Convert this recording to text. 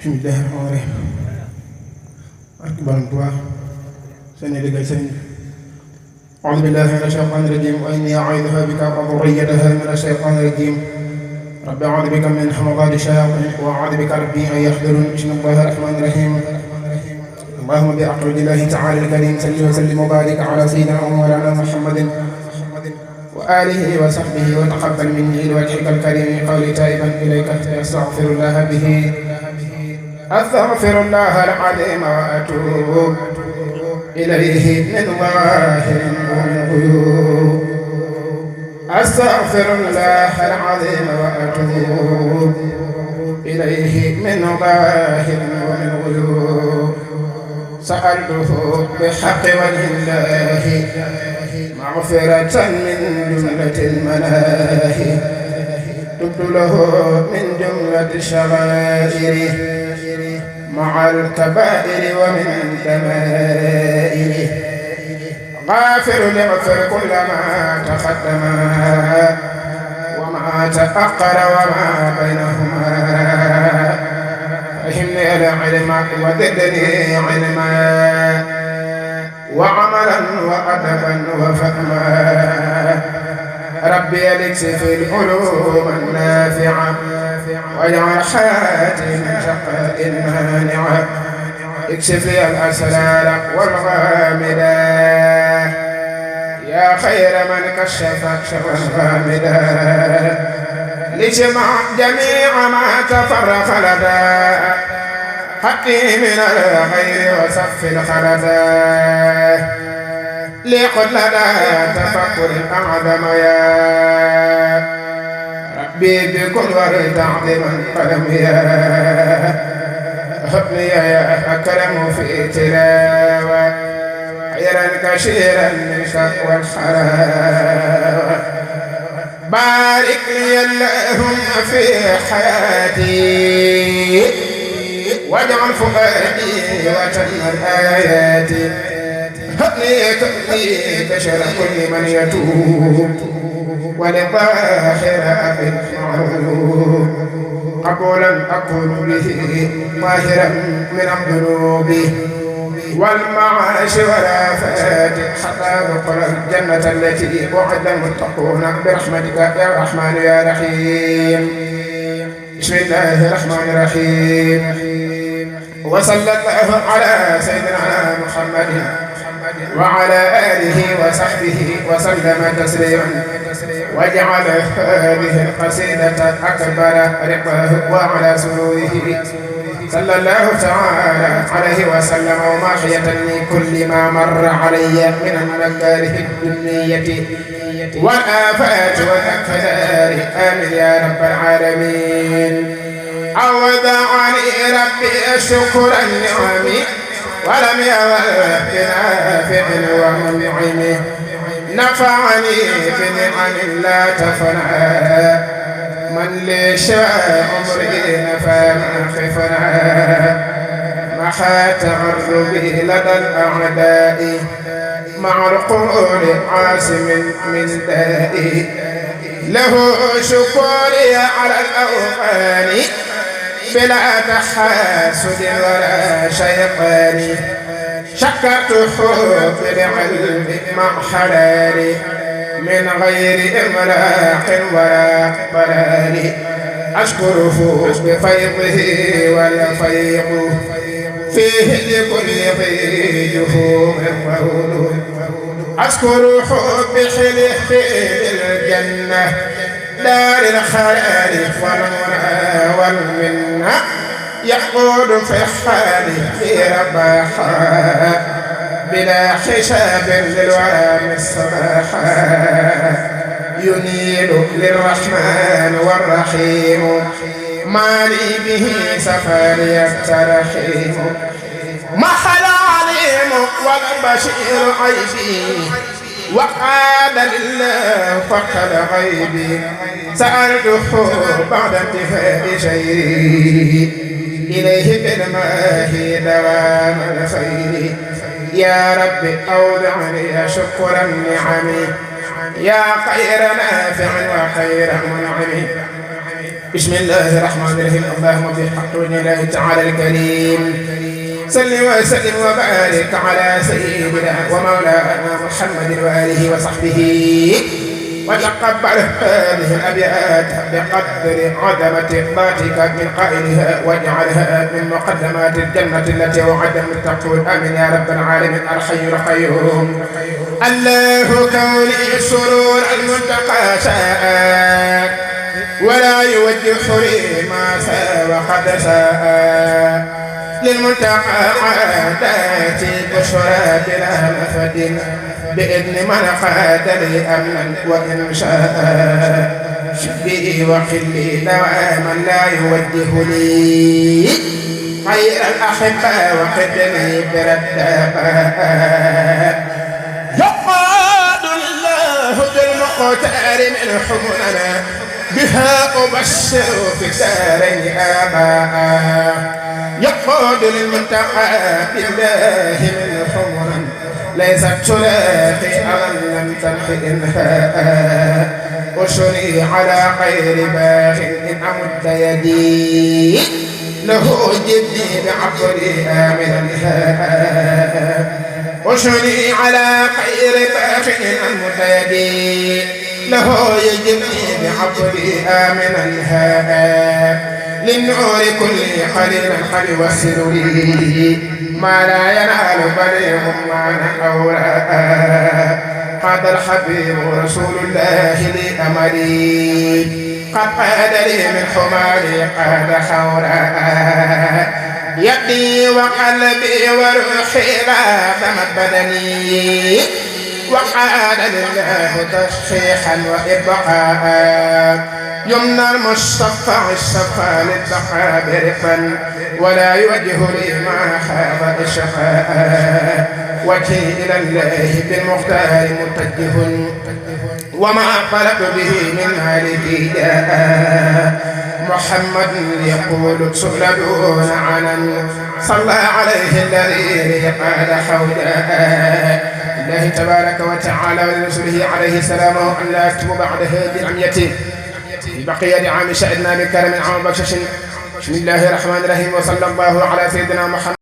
Bismillahirrahmanirrahim. Barke Borom Tuubaa seen liggéey sëriñ bi. A'uuzu billaahi mina shaytaani rajiim wa innii u'iiduhaa bika wa dhurriyyatahaa mina shaytaani rajiim. Rabbi a'uuzu bika min hamazaati shayaatiin wa a'uuzu bika rabbi an yahduruun. Bismillaahi rahmaani rahiim. Allaahumma bi aqdillaahi ta'aalaa al-kariim salli wa sallim wa baarik alaa sayyidinaa wa mawlaanaa Muhammadin wa aalihi wa sahbihi wa taqabbal minnii liwajhika al-kariim qawlii taa'iban ilayka astaghfirullaaha bihi أستغفر الله العظيم وأتوب إليه من ظاهر ومن غيوب. أستغفر الله العظيم وأتوب إليه من ظاهر ومن غيوب. سألته بحق وجه الله مغفرة من جملة المناهي تبت له من جملة الشغائر مع الكبائر ومن دمائره. غافر لغفر كل ما تقدم وما تأخر وما بينهما. فهمني العلم وزدني علما وعملا وأدبا وفهما. ربي لكسف العلوم النافعة واجعل حياتي من شقاء مانعة. اكشف لي الأسرار والغامدة يا خير من كشف شر غامدة. لجمع جميع ما تفرق لدى حقي من الخير وصف الخلدا. لقد لدى تفكر أعظم يا ربي بكل ورد عظيما قدم يا هب لي يا أكرم في تلاوة خيرا كثيرا منك والحلاوة. بارك لي اللهم في حياتي واجعل فؤادي وتم الآيات. هب لي كشر كل من يتوب ولطاهر أبد معروف. قبولا أكون به طاهرا من الذنوب والمعاش والآفات حتى ندخل الجنة التي وعد المتقون برحمتك يا رحمن يا رحيم. بسم الله الرحمن الرحيم. وصلى الله على سيدنا محمد وعلى آله وصحبه وسلم تسليما. وجعل هذه القصيدة أكبر رقاه وعلى سروره صلى الله تعالى عليه وسلم وماحية لكل ما مر علي من المكاره الدنية والآفات والأكدار. آمين يا رب العالمين. عوضني ربي شكر النعم ولم يزل بنافع ومنعم. نفعني بنعم لا تفنى من لي شاء عمري نفى ما خفنا. محى تغربي لدى الأعداء مع القول عاصم من دائي. له شكري على الأوطان بلا تحاسد ولا شيطان. شكرته بالعلم مع حلال من غير إملاق ولا ضلال. أشكره بفيضه والفيض فيه لكل ذي جفوم وهدوء. أشكره بحلفه بالجنة دار الخلال والمنى والمنة. يقول في الحال في رباحا بلا حساب للورى الصباحا. ينيل للرحمن والرحيم ما لي به سفري الترحيم. محى العليم والبشير عيبي وقال لله فقد غيبي. سألته بعد انتهاء شيري إليه بالماء دوام الخير. يا رب أودعني شكر النعم يا خير نافع وخير منعم. بسم الله الرحمن الرحيم اللهم بحق وجه الله تعالى الكريم صل وسلم وبارك على سيدنا ومولانا محمد وآله وصحبه وتقبل هذه الأبيات بقدر عظمة ذاتك من قائلها واجعلها من مقدمات الجنة التي وعد المتقون آمين يا رب العالمين الحي القيوم الله كوني سرور المنتقى شاء ولا يوجه لي ما ساء وقد ساء للمنتقى عاداتي بشرى بلا نفد بإذن من قاد لي أمنا وإن شاء شبي وخلي دواما لا يوجه لي خير الأحبة وقدني بردابا يقاد الله بالمختار من حملنا بها أبشر في الدارين آباء يقود للمنتقى بالله من حمرا ليست تلاقي أمن لم تلح إنها أشري على خير باغ إن أمد يدي له جدي بعبري آمنها أشري على خير باغ إن أمد يدي له يجبني بعبري آمنها للنور كل قليلا قد يوسر لي ما لا ينال بليغ معنى أوراء قاد الحبيب رسول الله لي أمري قد قاد لي من حمالي قاد حوراء يدي وقلبي وروحي لا ذمت بدني وقال لله تشخيحا وإبقاء يمنى المصطفى الصفا للبقاء برفا ولا يوجه لي ما خاف الشفاء وجهي إلى الله بالمختار متجه وما طلب به من مالك جاء محمد يقول سؤلدون عنا صلى عليه الذي قال حولا الله تبارك وتعالى ولرسوله عليه السلام أن لا أكتب بعد هذه العمية في بقية عام شأننا بكرم عام بشش بسم الله الرحمن الرحيم وصلى الله على سيدنا محمد